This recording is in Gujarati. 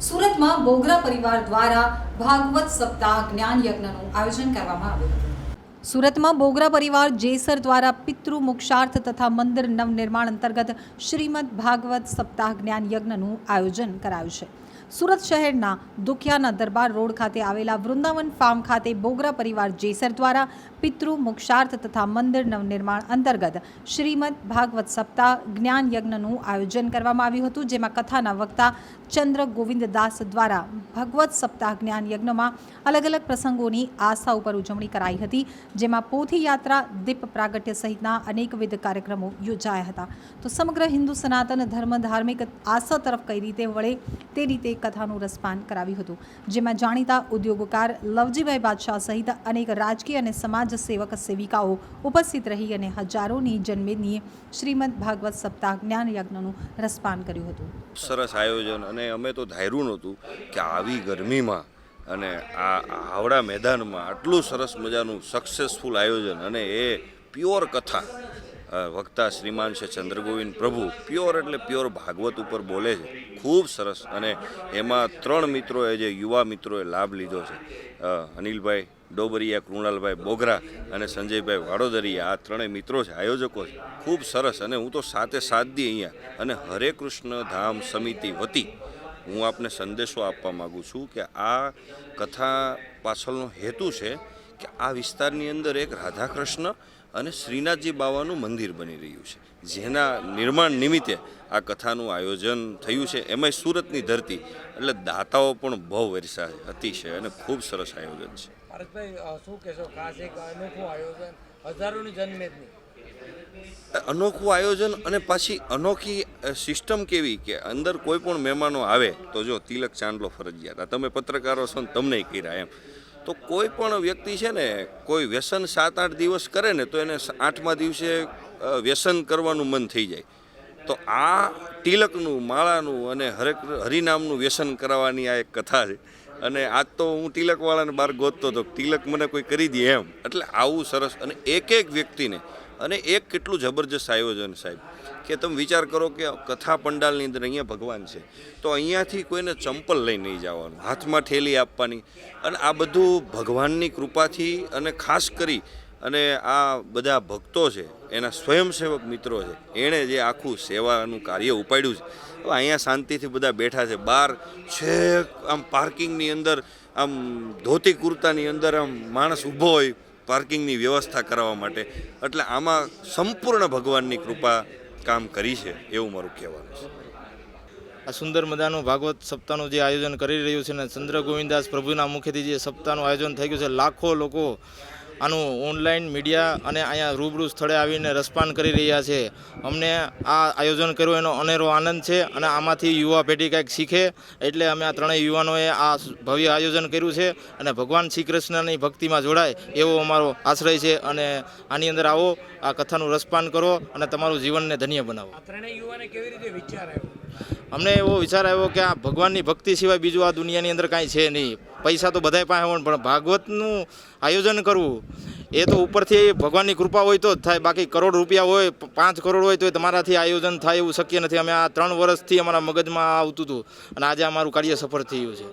સુરતમાં બોગરા પરિવાર દ્વારા ભાગવત સપ્તાહ જ્ઞાન યજ્ઞનું આયોજન કરવામાં આવ્યું હતું। સુરતમાં બોગરા પરિવાર જેસર દ્વારા પિતૃ મોક્ષાર્થ તથા મંદિર નવનિર્માણ અંતર્ગત શ્રીમદ ભાગવત સપ્તાહ જ્ઞાન યજ્ઞનું આયોજન કરાયું છે। સુરત શહેરના દુખિયાના દરબાર રોડ ખાતે આવેલા વૃંદાવન ફાર્મ ખાતે બોગરા પરિવાર જેસર દ્વારા પિતૃ મોક્ષાર્થ તથા મંદિર નવનિર્માણ અંતર્ગત શ્રીમદ ભાગવત સપ્તાહ જ્ઞાન યજ્ઞનું આયોજન કરવામાં આવ્યું હતું, જેમાં કથાના વક્તા ચંદ્ર ગોવિંદદાસ દ્વારા ભગવત સપ્તાહ જ્ઞાન યજ્ઞમાં અલગ અલગ પ્રસંગોની આસ્થા ઉપર ઉજવણી કરાઈ હતી, જેમાં પોથી યાત્રા, દીપ પ્રાગટ્ય સહિતના અનેકવિધ કાર્યક્રમો યોજાયા હતા। તો સમગ્ર હિન્દુ સનાતન ધર્મ ધાર્મિક આસ્થા તરફ કઈ રીતે વળે તે રીતે કથાનું રસપાન કરાવ્યું હતું, જેમાં જાણીતા ઉદ્યોગકાર લવજીભાઈ બાદશાહ સહિત અનેક રાજકીય અને સમાજ સેવક સેવિકાઓ ઉપસ્થિત રહી અને હજારોની જનમેદનીએ શ્રીમદ ભાગવત સપ્તાહ જ્ઞાન યજ્ઞનું રસપાન કર્યું હતું। સરસ આયોજન, અને અમે તો ધાર્યું નહોતું કે આવી ગરમીમાં અને આ હાવડા મેદાનમાં આટલું સરસ મજાનું સક્સેસફુલ આયોજન, અને એ પ્યોર કથા વક્તા શ્રીમાન છે ચંદ્રગોવિંદ પ્રભુ, પ્યોર એટલે પ્યોર ભાગવત ઉપર બોલે છે, ખૂબ સરસ। અને એમાં 3 મિત્રોએ, જે યુવા મિત્રોએ લાભ લીધો છે, અનિલભાઈ ડોબરિયા, કૃણાલભાઈ બોગરા અને સંજયભાઈ વાડોદરિયા, આ 3 મિત્રો છે, આયોજકો છે, ખૂબ સરસ। અને હું તો સાથે સાધી અહીંયા, અને હરે કૃષ્ણ ધામ સમિતિ વતી હું આપને સંદેશો આપવા માગું છું કે આ કથા પાછળનો હેતુ છે કે આ વિસ્તારની અંદર એક રાધાકૃષ્ણ અને શ્રીનાથજી બાવાનું મંદિર બની રહ્યું છે, જેના નિર્માણ નિમિત્તે આ કથાનું આયોજન થયું છે। એમાંય સુરતની ધરતી એટલે દાતાઓ પણ બહુ વરસા અતિશય, અને ખૂબ સરસ આયોજન છે। પારસભાઈ, શું કહેશો? ખાસ એક અનોખું આયોજન, હજારોની જનમેદની, અનોખું આયોજન, અને પાછી અનોખી સિસ્ટમ કેવી કે અંદર કોઈ પણ મહેમાનો આવે તો જો તિલક ચાંદલો ફરજિયાત, તમે પત્રકારો છો ને તમને કર્યા એમ, તો કોઈ પણ વ્યક્તિ છે ને, કોઈ વ્યસન 7-8 દિવસ કરે ને તો એને 8મા દિવસે વ્યસન કરવાનું મન થઈ જાય। તો આ તિલકનું, માળાનું અને હરિનામનું વ્યસન કરાવવાની આ એક કથા છે। અને આજ તો હું તિલકવાળાને બહાર ગોતતો હતો, તિલક મને કોઈ કરી દે એમ, એટલે આવું સરસ, અને એક વ્યક્તિને, અને એક કેટલું જબરજસ્ત આયોજન સાહેબ, કે તમે વિચાર કરો કે કથા પંડાલની અંદર અહીંયા ભગવાન છે, તો અહીંયાથી કોઈને ચંપલ લઈ નહીં જવાનું, હાથમાં ઠેલી આપવાની, અને આ બધું ભગવાનની કૃપાથી, અને ખાસ કરી અને આ બધા ભક્તો છે, એના સ્વયંસેવક મિત્રો છે, એણે જે આખું સેવાનું કાર્ય ઉપાડ્યું છે। હવે અહીંયા શાંતિથી બધા બેઠા છે, બહાર છેક આમ પાર્કિંગની અંદર, આમ ધોતી કુર્તાની અંદર આમ માણસ ઊભો હોય પાર્કિંગની વ્યવસ્થા કરાવવા માટે, એટલે આમાં સંપૂર્ણ ભગવાનની કૃપા કામ કરી છે, એવું મારું કહેવાનું છે। આ સુંદર મજાનું ભાગવત સપ્તાહનું જે આયોજન કરી રહ્યું છે ને, ચંદ્ર ગોવિંદાસ પ્રભુના મુખેથી જે સપ્તાહનું આયોજન થઈ ગયું છે, લાખો લોકો આનું ઓનલાઈન મીડિયા અને અહીંયા રૂબરૂ સ્થળે આવીને રસપાન કરી રહ્યા છે। અમને આ આયોજન કર્યું એનો અનેરો આનંદ છે, અને આમાંથી યુવા પેઢી કંઈક શીખે એટલે અમે આ 3 યુવાનોએ આ ભવ્ય આયોજન કર્યું છે, અને ભગવાન શ્રી કૃષ્ણની ભક્તિમાં જોડાય એવો અમારો આશ્રય છે। અને આની અંદર આવો, આ કથાનું રસપાન કરો અને તમારું જીવનને ધન્ય બનાવો। આ 3 યુવાને કેવી રીતે વિચાર આવ્યો? અમને એવો વિચાર આવ્યો કે આ ભગવાનની ભક્તિ સિવાય બીજું આ દુનિયાની અંદર કાંઈ છે નહીં। પૈસા તો બધાય પાસે હોય, પણ ભાગવતનું આયોજન કરવું એ તો ઉપરથી ભગવાનની કૃપા હોય તો જ થાય, બાકી કરોડ રૂપિયા હોય, 5 કરોડ હોય તો તમારાથી આયોજન થાય એવું શક્ય નથી। અમે આ 3 વર્ષથી અમારા મગજમાં આવતું હતું, અને આજે અમારું કાર્ય સફળ થયું છે।